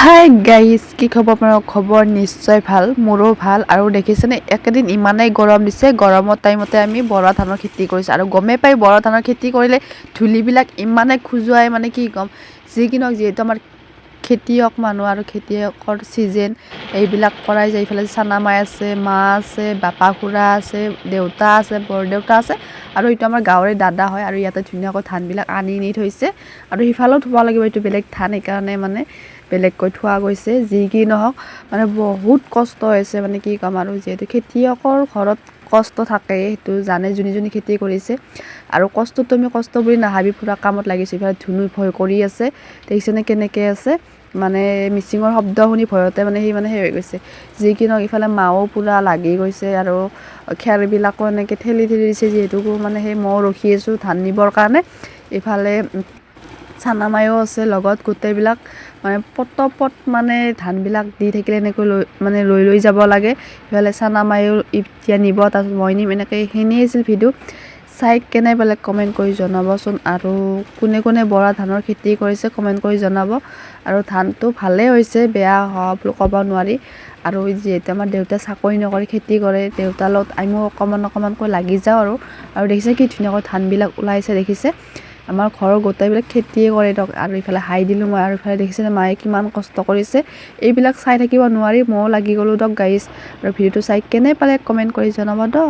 Hi guys, কি খবৰ? আপোনাৰ খবৰ নিশ্চয় ভাল, মোৰো ভাল। আৰু দেখিছেনে একেদিন ইমানেই গৰম দিছে। গৰমৰ টাইমতে আমি বৰা ধানৰ খেতি কৰিছোঁ আৰু গমেই পাই বৰা ধানৰ খেতি কৰিলে ধূলিবিলাক ইমানে খোজুৱাই, মানে কি ক'ম। যি কি নহওক, যিহেতু আমাৰ খেতিয়ক মানুহ আৰু খেতিয়কৰ ছিজন, এইবিলাক কৰাই যায়। ইফালে চানা মাই আছে, মা আছে, বাপা খুৰা আছে, দেউতা আছে, বৰদেউতা আছে, আৰু এইটো আমাৰ গাঁৱৰে দাদা হয়। আৰু ইয়াতে ধুনীয়াকৈ ধানবিলাক আনি নি থৈছে, আৰু সিফালেও থ'ব লাগিব। এইটো বেলেগ ধান, সেইকাৰণে মানে বেলেগকৈ থোৱা গৈছে। যি কি নহওক, মানে বহুত কষ্ট হৈছে, মানে কি ক'ম। আৰু যিহেতু খেতিয়কৰ ঘৰত কষ্ট থাকে, সেইটো জানে যোনী খেতি কৰিছে। আৰু কষ্টটো আমি কষ্ট বুলি নাভাবি পুৰা কামত লাগিছোঁ। ইফালে ধুনু ভয় কৰি আছে, দেখিছেনে কেনেকৈ আছে, মানে মিচিঙৰ শব্দ শুনি ভয়তে মানে সি মানে হৈ গৈছে। যি কি নহওক, ইফালে মাও পূৰা লাগি গৈছে, আৰু খেৰবিলাকো এনেকৈ ঠেলি দিছে। যিহেতু মানে সেই ময়ো ৰখি আছোঁ ধান নিবৰ কাৰণে। ইফালে চানা মায়ো আছে লগত, গোটেইবিলাক মানে পট মানে ধানবিলাক দি থাকিলে এনেকৈ লৈ যাব লাগে। ইফালে চানা মায়ো এতিয়া নিব, তাৰপিছত মই নিম, এনেকৈ সেইখিনিয়ে আছিল ভিডিঅ'। চাই কেনে পালে কমেণ্ট কৰি জনাবচোন। আৰু কোনে কোনে বৰা ধানৰ খেতি কৰিছে কমেণ্ট কৰি জনাব। আৰু ধানটো ভালেই হৈছে, বেয়া হোৱা বুলি ক'ব নোৱাৰি। আৰু যিহেতু আমাৰ দেউতাই চাকৰি নকৰি খেতি কৰে, দেউতাৰ লগত আমিও অকণমানকৈ লাগি যাওঁ। আৰু দেখিছে কি ধুনীয়াকৈ ধানবিলাক ওলাইছে, দেখিছে। আমাৰ ঘৰৰ গোটেইবিলাক খেতিয়ে কৰে দিয়ক। আৰু ইফালে হাই দিলোঁ মই, আৰু ইফালে দেখিছেনে মায়ে কিমান কষ্ট কৰিছে। এইবিলাক চাই থাকিব নোৱাৰি, ময়ো লাগি গ'লোঁ দিয়ক গাইজ। আৰু ভিডিঅ'টো চাই কেনে পালে কমেণ্ট কৰি জনাব দিয়ক।